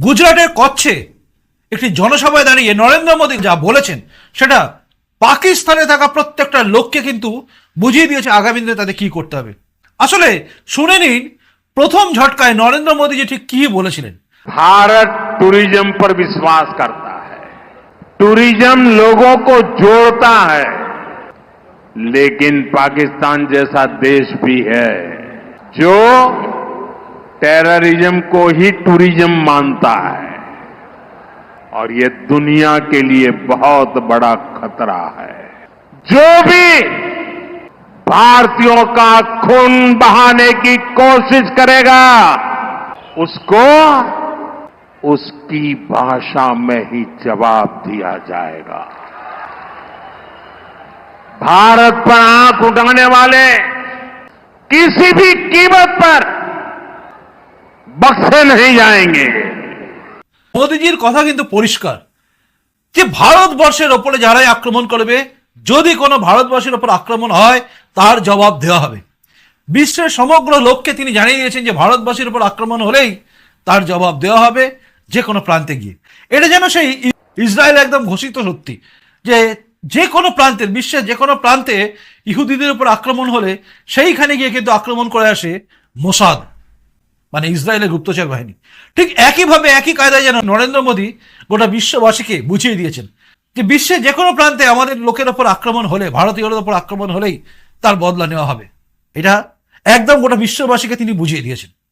গুজরাটের কচ্ছে একটি জনসভায় দাঁড়িয়ে নরেন্দ্র মোদী যা বলেছেন সেটা পাকিস্তানে থাকা প্রত্যেকটা লোককে কিন্তু বুঝিয়ে দিয়েছে আগামী দিনে তাদের কি করতে হবে। আসলে শুনে নিন প্রথম ঝটকায় নরেন্দ্র মোদী যে ঠিক কি বলেছিলেন। भारत टूरिज्म पर विश्वास करता है, टूरिज्म लोगों को जोड़ता है, लेकिन पाकिस्तान जैसा देश भी है जो टेररिज्म को ही टूरिज्म मानता है और ये दुनिया के लिए बहुत बड़ा खतरा है। जो भी भारतीयों का खून बहाने की कोशिश करेगा उसको उसकी भाषा में ही जवाब दिया जाएगा। भारत पर आंख उठाने वाले किसी भी कीमत पर बख्शे नहीं जाएंगे। মোদিজির কথা কিন্তু পরিষ্কার যে ভারতবর্ষের ওপরে যারাই আক্রমণ করবে, যদি কোনো ভারতবর্ষের ওপর আক্রমণ হয় তার জবাব দেওয়া হবে। বিশ্বের সমগ্র লোককে তিনি জানিয়ে দিয়েছেন যে ভারতবাসীর উপর আক্রমণ হলেই তার জবাব দেওয়া হবে যে কোনো প্রান্তে গিয়ে। এটা যেন সেই ইসরায়েল একদম ঘোষিত সত্যি যে যে কোনো প্রান্তের বিশ্বের যে কোনো প্রান্তে ইহুদিদের উপর আক্রমণ হলে সেইখানে গিয়ে কিন্তু আক্রমণ করে আসে মোসাদ, মানে ইসরায়েলের গুপ্তচর বাহিনী। ঠিক একইভাবে একই কায়দায় যেন নরেন্দ্র মোদী গোটা বিশ্ববাসীকে বুঝিয়ে দিয়েছেন যে বিশ্বের যে কোনো প্রান্তে আমাদের লোকের ওপর আক্রমণ হলে, ভারতীয়দের ওপর আক্রমণ হলেই তার বদলা নেওয়া হবে। এটা একদম গোটা বিশ্ববাসীকে তিনি বুঝিয়ে দিয়েছেন।